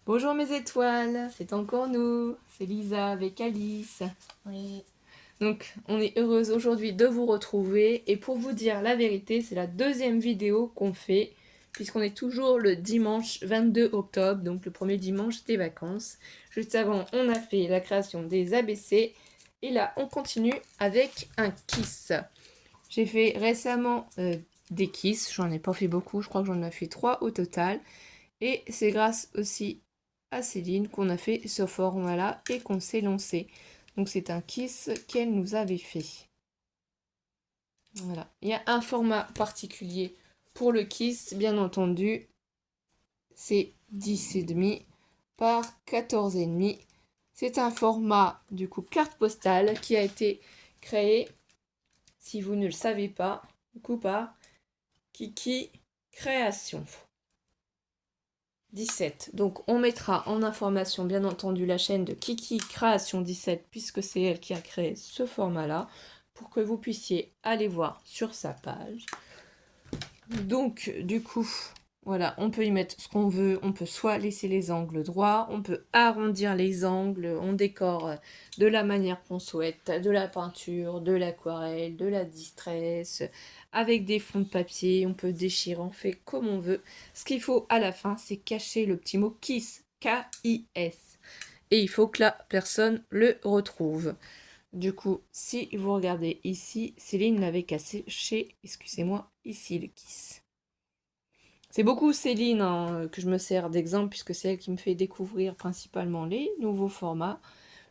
Bonjour mes étoiles, c'est encore nous, c'est Lisa avec Alice. Oui. Donc on est heureuse aujourd'hui de vous retrouver et pour vous dire la vérité, c'est la deuxième vidéo qu'on fait puisqu'on est toujours le dimanche 22 octobre, donc le premier dimanche des vacances. Juste avant, on a fait la création des ABC et là on continue avec un kiss. J'ai fait récemment des kiss, j'en ai pas fait beaucoup, je crois que j'en ai fait 3 au total. Et c'est grâce aussi à Céline qu'on a fait ce format-là et qu'on s'est lancé. Donc c'est un kiss qu'elle nous avait fait. Voilà. Il y a un format particulier pour le kiss, bien entendu. C'est 10,5 par 14,5. C'est un format du coup carte postale qui a été créé, si vous ne le savez pas, du coup par Kiki Création. 17. Donc on mettra en information bien entendu la chaîne de Kiki Création 17 puisque c'est elle qui a créé ce format-là pour que vous puissiez aller voir sur sa page. Donc du coup, voilà, on peut y mettre ce qu'on veut. On peut soit laisser les angles droits, on peut arrondir les angles, on décore de la manière qu'on souhaite, de la peinture, de l'aquarelle, de la distress, avec des fonds de papier, on peut déchirer, on fait comme on veut. Ce qu'il faut à la fin, c'est cacher le petit mot KISS, K-I-S. Et il faut que la personne le retrouve. Du coup, si vous regardez ici, Céline l'avait cassé chez, excusez-moi, ici le kiss. C'est beaucoup Céline que je me sers d'exemple puisque c'est elle qui me fait découvrir principalement les nouveaux formats.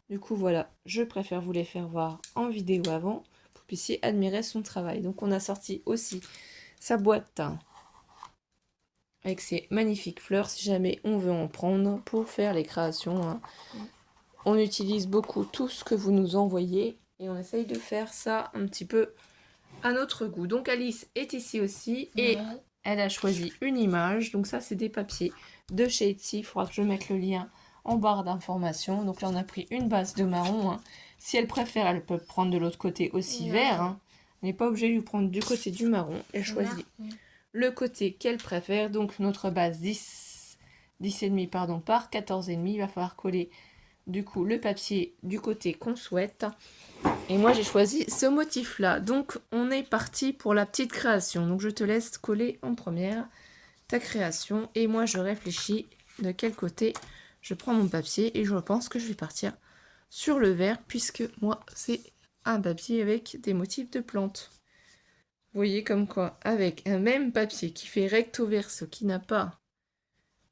Du coup, voilà, je préfère vous les faire voir en vidéo avant pour que vous puissiez admirer son travail. Donc, on a sorti aussi sa boîte avec ses magnifiques fleurs si jamais on veut en prendre pour faire les créations. On utilise beaucoup tout ce que vous nous envoyez et on essaye de faire ça un petit peu à notre goût. Donc Alice est ici aussi et elle a choisi une image. Donc ça c'est des papiers de chez Etsy. Il faudra que je mette le lien en barre d'informations. Donc là on a pris une base de marron. Si elle préfère, elle peut prendre de l'autre côté aussi vert. Elle n'est pas obligée de lui prendre du côté du marron. Elle choisit le côté qu'elle préfère. Donc notre base 10,5 pardon, par 14,5. Il va falloir coller du coup le papier du côté qu'on souhaite. Et moi j'ai choisi ce motif là. Donc on est parti pour la petite création. Donc je te laisse coller en première ta création. Et moi je réfléchis de quel côté je prends mon papier. Et je pense que je vais partir sur le vert. Puisque moi c'est un papier avec des motifs de plantes. Vous voyez comme quoi avec un même papier qui fait recto verso, qui n'a pas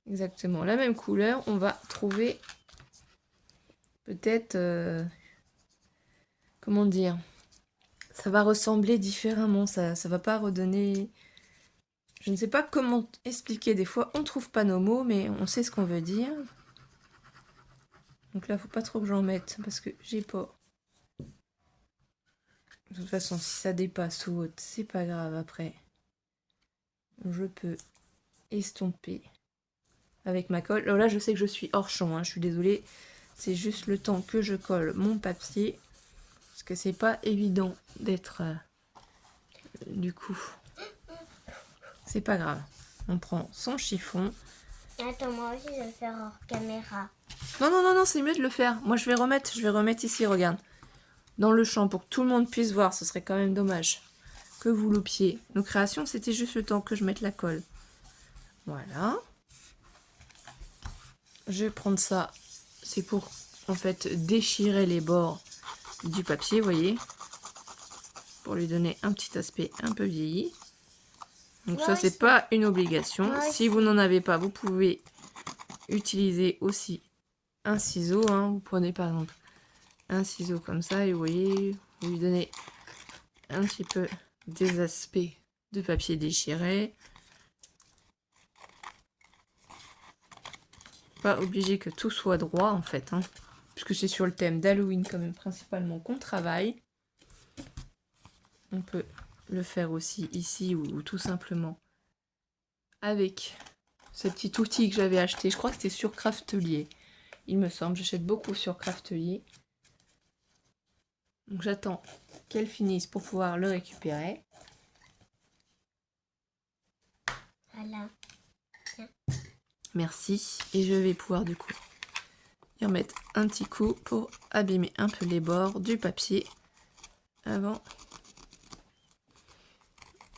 exactement la même couleur, on va trouver peut-être... comment dire, ça va ressembler différemment, ça va pas redonner... Je ne sais pas comment expliquer, des fois on trouve pas nos mots, mais on sait ce qu'on veut dire. Donc là, faut pas trop que j'en mette, parce que j'ai pas... De toute façon, si ça dépasse ou autre, c'est pas grave après. Je peux estomper avec ma colle. Alors là, je sais que je suis hors champ, je suis désolée. C'est juste le temps que je colle mon papier, parce que c'est pas évident d'être... du coup, c'est pas grave. On prend son chiffon. Attends, moi aussi, je vais faire hors caméra. Non, non, non, non, c'est mieux de le faire. Moi, je vais remettre ici, regarde. Dans le champ, pour que tout le monde puisse voir. Ce serait quand même dommage que vous loupiez. Nos créations, c'était juste le temps que je mette la colle. Voilà. Je vais prendre ça. C'est pour, en fait, déchirer les bords du papier, vous voyez. Pour lui donner un petit aspect un peu vieilli. Donc Moi ça, c'est aussi. pas une obligation. Moi Si vous n'en avez pas, vous pouvez utiliser aussi un ciseau. Vous prenez par exemple un ciseau comme ça et vous voyez, vous lui donnez un petit peu des aspects de papier déchiré. Pas obligé que tout soit droit en fait, puisque c'est sur le thème d'Halloween quand même principalement qu'on travaille. On peut le faire aussi ici ou tout simplement avec ce petit outil que j'avais acheté. Je crois que c'était sur Craftelier. Il me semble, j'achète beaucoup sur Craftelier. Donc j'attends qu'elle finisse pour pouvoir le récupérer. Voilà. Tiens. Merci. Et je vais pouvoir du coup y remettre un petit coup pour abîmer un peu les bords du papier avant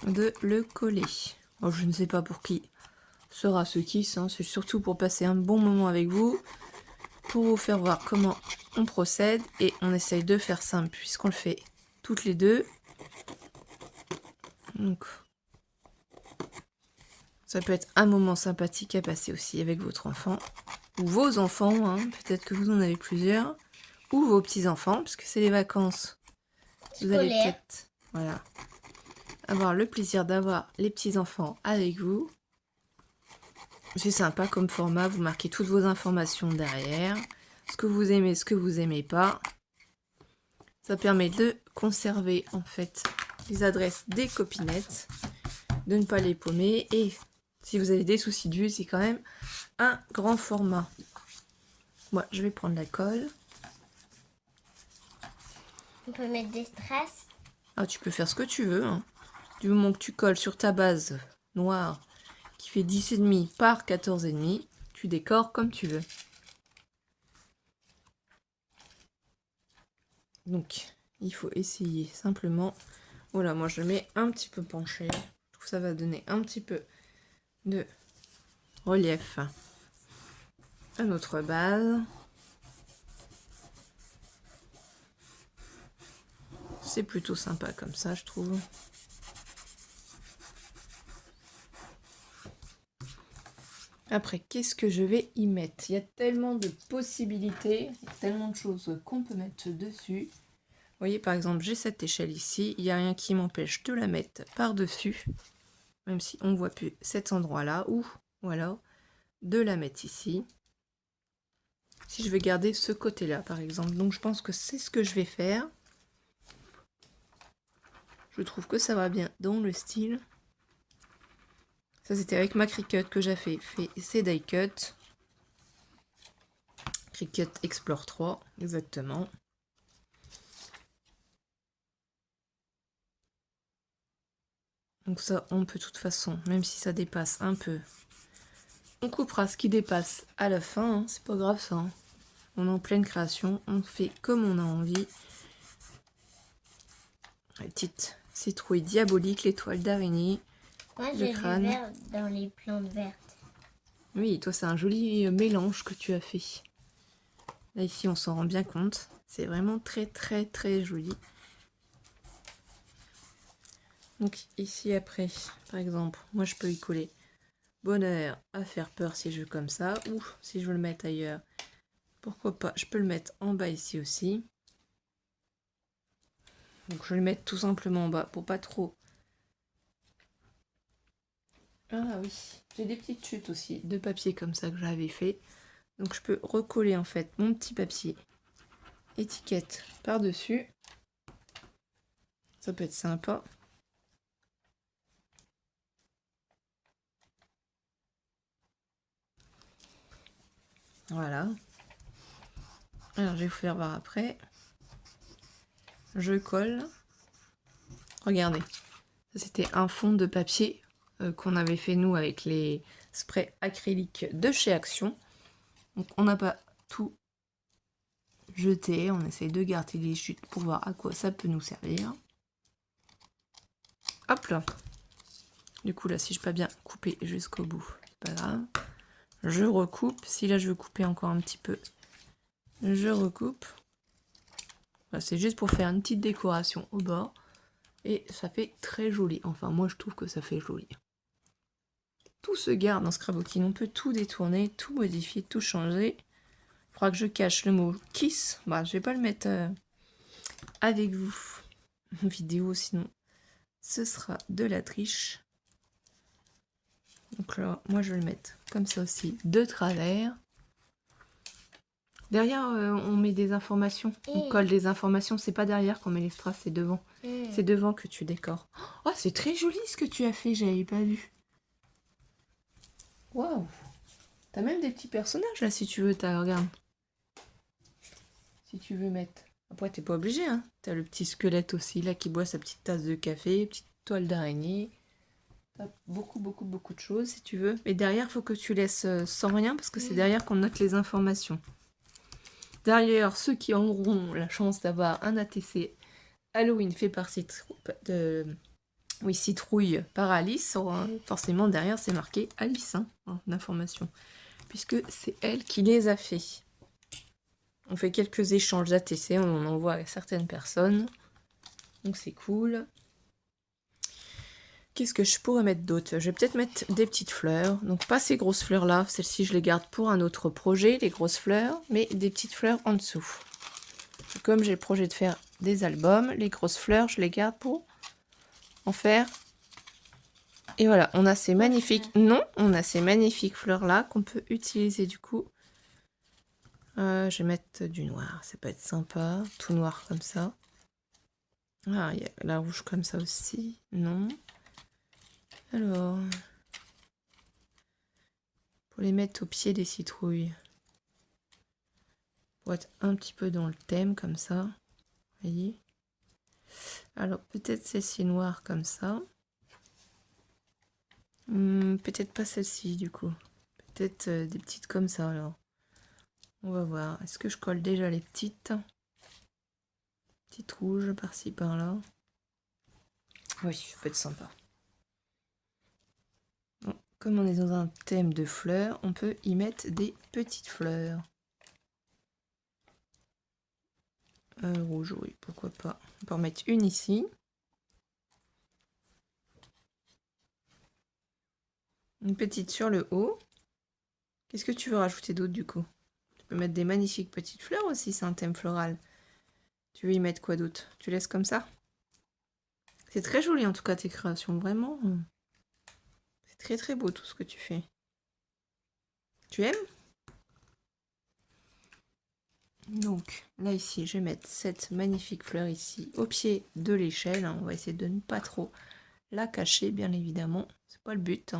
de le coller. Oh, je ne sais pas pour qui sera ce kiss, hein. C'est surtout pour passer un bon moment avec vous, pour vous faire voir comment on procède et on essaye de faire simple puisqu'on le fait toutes les deux. Donc, ça peut être un moment sympathique à passer aussi avec votre enfant ou vos enfants, hein. Peut-être que vous en avez plusieurs, ou vos petits-enfants, puisque c'est les vacances. Vous allez Scolaire. peut-être, voilà, avoir le plaisir d'avoir les petits-enfants avec vous. C'est sympa comme format, vous marquez toutes vos informations derrière, ce que vous aimez, ce que vous aimez pas. Ça permet de conserver en fait les adresses des copinettes, de ne pas les paumer, et si vous avez des soucis de vue, c'est quand même un grand format. Moi, je vais prendre la colle. On peut mettre des strass. Ah, tu peux faire ce que tu veux, hein. Du moment que tu colles sur ta base noire qui fait 10,5 par 14,5, tu décores comme tu veux. Donc, il faut essayer simplement. Voilà, moi je le mets un petit peu penché. Je trouve que ça va donner un petit peu de relief à notre base. C'est plutôt sympa comme ça, je trouve. Après, qu'est-ce que je vais y mettre? Il y a tellement de possibilités, tellement de choses qu'on peut mettre dessus. Vous voyez, par exemple, j'ai cette échelle ici. Il n'y a rien qui m'empêche de la mettre par-dessus, même si on ne voit plus cet endroit-là, ou voilà, de la mettre ici. Si je veux garder ce côté-là, par exemple. Donc, je pense que c'est ce que je vais faire. Je trouve que ça va bien dans le style. Ça, c'était avec ma Cricut que j'ai fait ces die cut. Cricut Explore 3, exactement. Donc ça, on peut de toute façon, même si ça dépasse un peu, on coupera ce qui dépasse à la fin, hein. C'est pas grave ça, hein. On est en pleine création, on fait comme on a envie. La petite citrouille diabolique, l'étoile d'araignée, Moi, le j'ai du crâne. vert dans les plantes vertes. Oui, toi c'est un joli mélange que tu as fait. Là ici on s'en rend bien compte, c'est vraiment très très très joli. Donc ici après, par exemple, moi je peux y coller bonheur à faire peur si je veux comme ça, ou si je veux le mettre ailleurs, pourquoi pas, je peux le mettre en bas ici aussi. Donc je vais le mettre tout simplement en bas pour pas trop. Ah oui, j'ai des petites chutes aussi de papier comme ça que j'avais fait. Donc je peux recoller en fait mon petit papier étiquette par-dessus. Ça peut être sympa. Voilà. Alors je vais vous faire voir après. Je colle. Regardez. Ça c'était un fond de papier qu'on avait fait nous avec les sprays acryliques de chez Action. Donc on n'a pas tout jeté. On essaye de garder les chutes pour voir à quoi ça peut nous servir. Hop là. Du coup là si je peux pas bien couper jusqu'au bout, c'est pas grave. Je recoupe. Si là je veux couper encore un petit peu, je recoupe. C'est juste pour faire une petite décoration au bord. Et ça fait très joli. Enfin moi je trouve que ça fait joli. Tout se garde dans Scrapbooking. On peut tout détourner, tout modifier, tout changer. Il faudra que je cache le mot kiss. Bah je vais pas le mettre avec vous en vidéo, sinon ce sera de la triche. Donc là, moi je vais le mettre comme ça aussi, de travers. Derrière, on met des informations. On colle des informations. C'est pas derrière qu'on met les strass, c'est devant. C'est devant que tu décores. Oh, c'est très joli ce que tu as fait, j'avais pas vu. Waouh! T'as même des petits personnages là si tu veux, regarde. Si tu veux mettre. Après, t'es pas obligé, hein. T'as le petit squelette aussi là qui boit sa petite tasse de café, petite toile d'araignée. Hop, beaucoup de choses si tu veux. Mais derrière, il faut que tu laisses sans rien parce que c'est derrière qu'on note les informations. Derrière, ceux qui auront la chance d'avoir un ATC Halloween fait par Citrouille par Alice, forcément derrière c'est marqué Alice en information, puisque c'est elle qui les a fait. On fait quelques échanges d'ATC, on en envoie à certaines personnes, donc c'est cool. Qu'est-ce que je pourrais mettre d'autre? Je vais peut-être mettre des petites fleurs, donc pas ces grosses fleurs là, celles-ci je les garde pour un autre projet, les grosses fleurs, mais des petites fleurs en dessous. Comme j'ai le projet de faire des albums, les grosses fleurs je les garde pour en faire. Et voilà, on a ces magnifiques... Non, on a ces magnifiques fleurs-là qu'on peut utiliser du coup. Je vais mettre du noir, ça peut être sympa. Tout noir comme ça. Ah, il y a la rouge comme ça aussi. Non. Alors... Pour les mettre au pied des citrouilles. Pour être un petit peu dans le thème comme ça. Vous voyez? Alors, peut-être celle-ci noire comme ça. Peut-être pas celle-ci du coup. Peut-être des petites comme ça alors. On va voir. Est-ce que je colle déjà les petites? Petites rouges par-ci par-là. Oui, ça peut être sympa. Bon, comme on est dans un thème de fleurs, on peut y mettre des petites fleurs. Rouge, oui, pourquoi pas. On peut en mettre une ici. Une petite sur le haut. Qu'est-ce que tu veux rajouter d'autre du coup? Tu peux mettre des magnifiques petites fleurs aussi, c'est un thème floral. Tu veux y mettre quoi d'autre? Tu laisses comme ça? C'est très joli en tout cas tes créations, vraiment. C'est très très beau tout ce que tu fais. Tu aimes? Donc là ici, je vais mettre cette magnifique fleur ici au pied de l'échelle. On va essayer de ne pas trop la cacher, bien évidemment. C'est pas le but.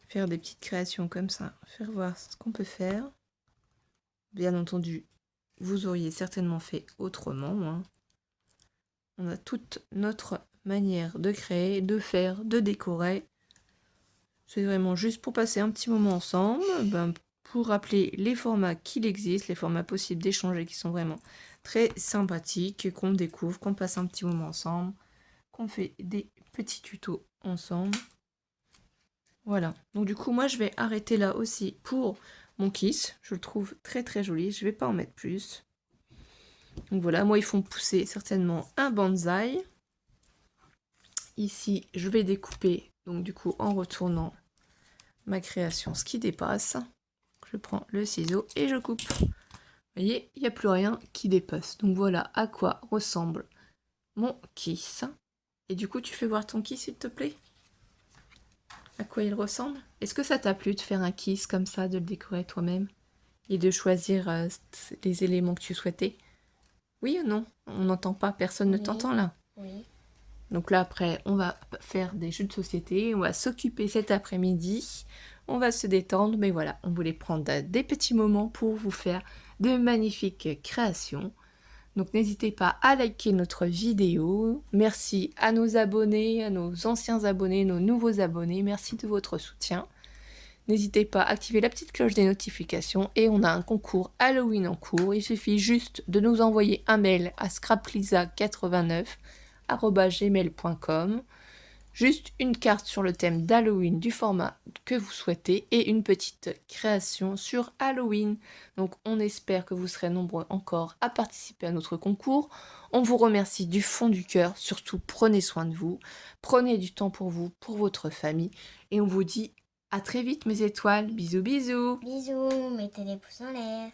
Faire des petites créations comme ça, faire voir ce qu'on peut faire. Bien entendu, vous auriez certainement fait autrement. On a toute notre manière de créer, de faire, de décorer. C'est vraiment juste pour passer un petit moment ensemble, pour rappeler les formats qu'il existe, les formats possibles d'échanger qui sont vraiment très sympathiques, qu'on découvre, qu'on passe un petit moment ensemble, qu'on fait des petits tutos ensemble. Voilà, donc du coup moi je vais arrêter là aussi pour mon kiss, je le trouve très très joli, je vais pas en mettre plus. Donc voilà, moi ils font pousser certainement un bonsaï. Ici je vais découper, donc du coup en retournant ma création ce qui dépasse. Je prends le ciseau et je coupe. Vous voyez, il n'y a plus rien qui dépasse. Donc voilà à quoi ressemble mon kiss. Et du coup tu fais voir ton kiss s'il te plaît? À quoi il ressemble? Est-ce que ça t'a plu de faire un kiss comme ça, de le décorer toi-même et de choisir les éléments que tu souhaitais? Oui ou non? On n'entend pas, personne ne t'entend là. Oui. Donc là après, on va faire des jeux de société, on va s'occuper cet après-midi, on va se détendre, mais voilà, on voulait prendre des petits moments pour vous faire de magnifiques créations. Donc n'hésitez pas à liker notre vidéo. Merci à nos abonnés, à nos anciens abonnés, nos nouveaux abonnés. Merci de votre soutien. N'hésitez pas à activer la petite cloche des notifications et on a un concours Halloween en cours. Il suffit juste de nous envoyer un mail à scraplisa89@gmail.com. Juste une carte sur le thème d'Halloween du format que vous souhaitez et une petite création sur Halloween. Donc on espère que vous serez nombreux encore à participer à notre concours. On vous remercie du fond du cœur. Surtout prenez soin de vous. Prenez du temps pour vous, pour votre famille. Et on vous dit à très vite mes étoiles. Bisous bisous. Bisous, mettez des pouces en l'air.